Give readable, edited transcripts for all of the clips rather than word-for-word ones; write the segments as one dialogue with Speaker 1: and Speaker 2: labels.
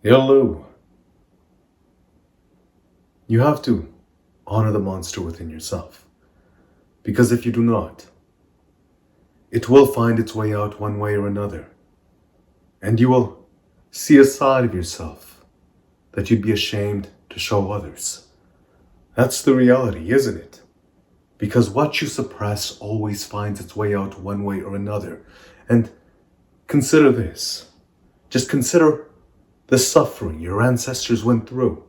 Speaker 1: Hello. You have to honor the monster within yourself. Because if you do not, it will find its way out one way or another. And you will see a side of yourself that you'd be ashamed to show others. That's the reality, isn't it? Because what you suppress always finds its way out one way or another. And consider this. Just consider the suffering your ancestors went through.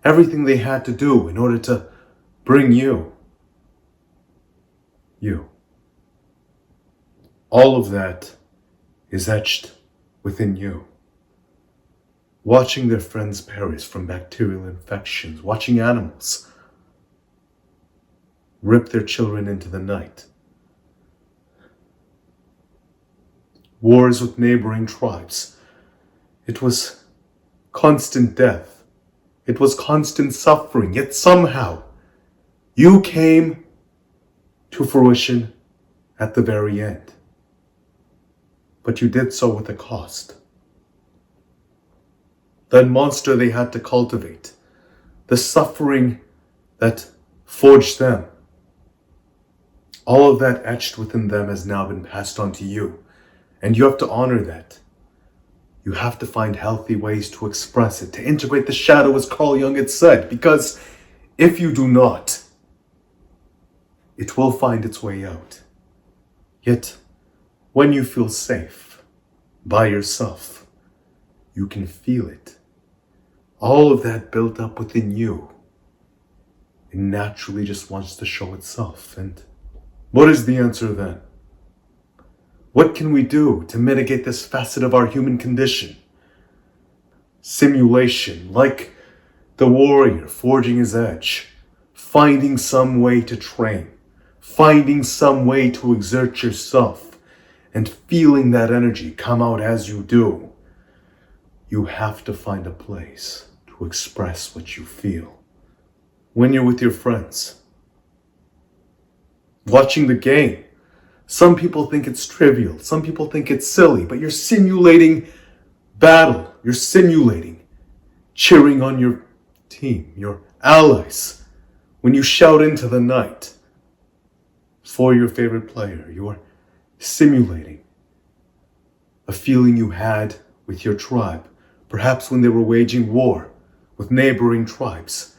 Speaker 1: Everything they had to do in order to bring you. All of that is etched within you. Watching their friends perish from bacterial infections, watching animals rip their children into the night. Wars with neighboring tribes. It was constant death. It was constant suffering, yet somehow you came to fruition at the very end. But you did so with a cost. That monster they had to cultivate, the suffering that forged them, all of that etched within them has now been passed on to you. And you have to honor that. You have to find healthy ways to express it, to integrate the shadow, as Carl Jung had said, because if you do not, it will find its way out. Yet, when you feel safe by yourself, you can feel it. All of that built up within you, it naturally just wants to show itself. And what is the answer then? What can we do to mitigate this facet of our human condition? Simulation, like the warrior forging his edge, finding some way to train, finding some way to exert yourself, and feeling that energy come out as you do. You have to find a place to express what you feel. When you're with your friends, watching the game, some people think it's trivial, some people think it's silly, but you're simulating battle, you're simulating cheering on your team, your allies. When you shout into the night for your favorite player, you're simulating a feeling you had with your tribe, perhaps when they were waging war with neighboring tribes.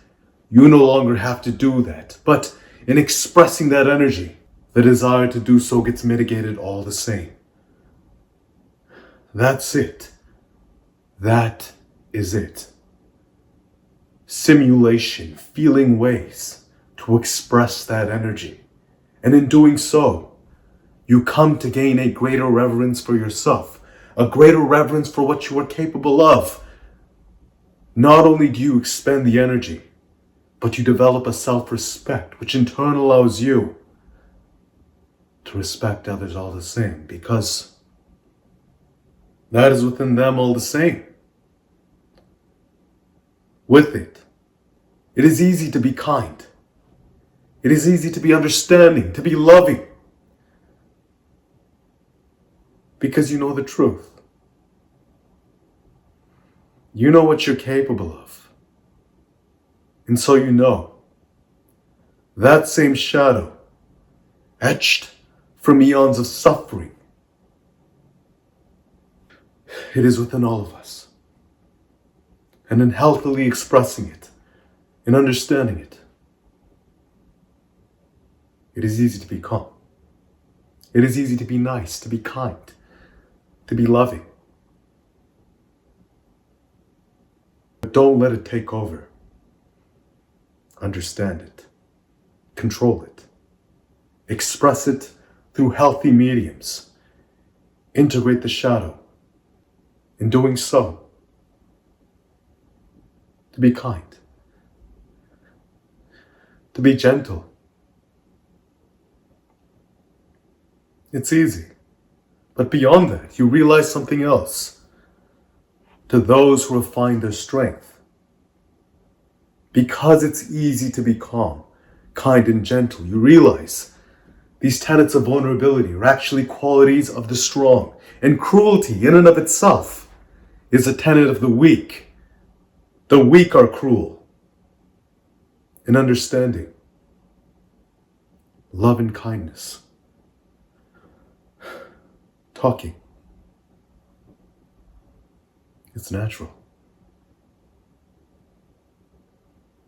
Speaker 1: You no longer have to do that, but in expressing that energy, the desire to do so gets mitigated all the same. That's it. That is it. Simulation, feeling ways to express that energy. And in doing so, you come to gain a greater reverence for yourself, a greater reverence for what you are capable of. Not only do you expend the energy, but you develop a self-respect, which in turn allows you to respect others all the same, because that is within them all the same. With it, it is easy to be kind. It is easy to be understanding, to be loving, because you know the truth. You know what you're capable of. And so you know that same shadow etched from eons of suffering, it is within all of us. And in healthily expressing it, in understanding it, it is easy to be calm. It is easy to be nice, to be kind, to be loving. But don't let it take over. Understand it. Control it. Express it through healthy mediums. Integrate the shadow. In doing so, to be kind, to be gentle. It's easy. But beyond that, you realize something else. To those who refine their strength, because it's easy to be calm, kind, and gentle, you realize these tenets of vulnerability are actually qualities of the strong, and cruelty in and of itself is a tenet of the weak. The weak are cruel. In understanding, love and kindness, talking, it's natural.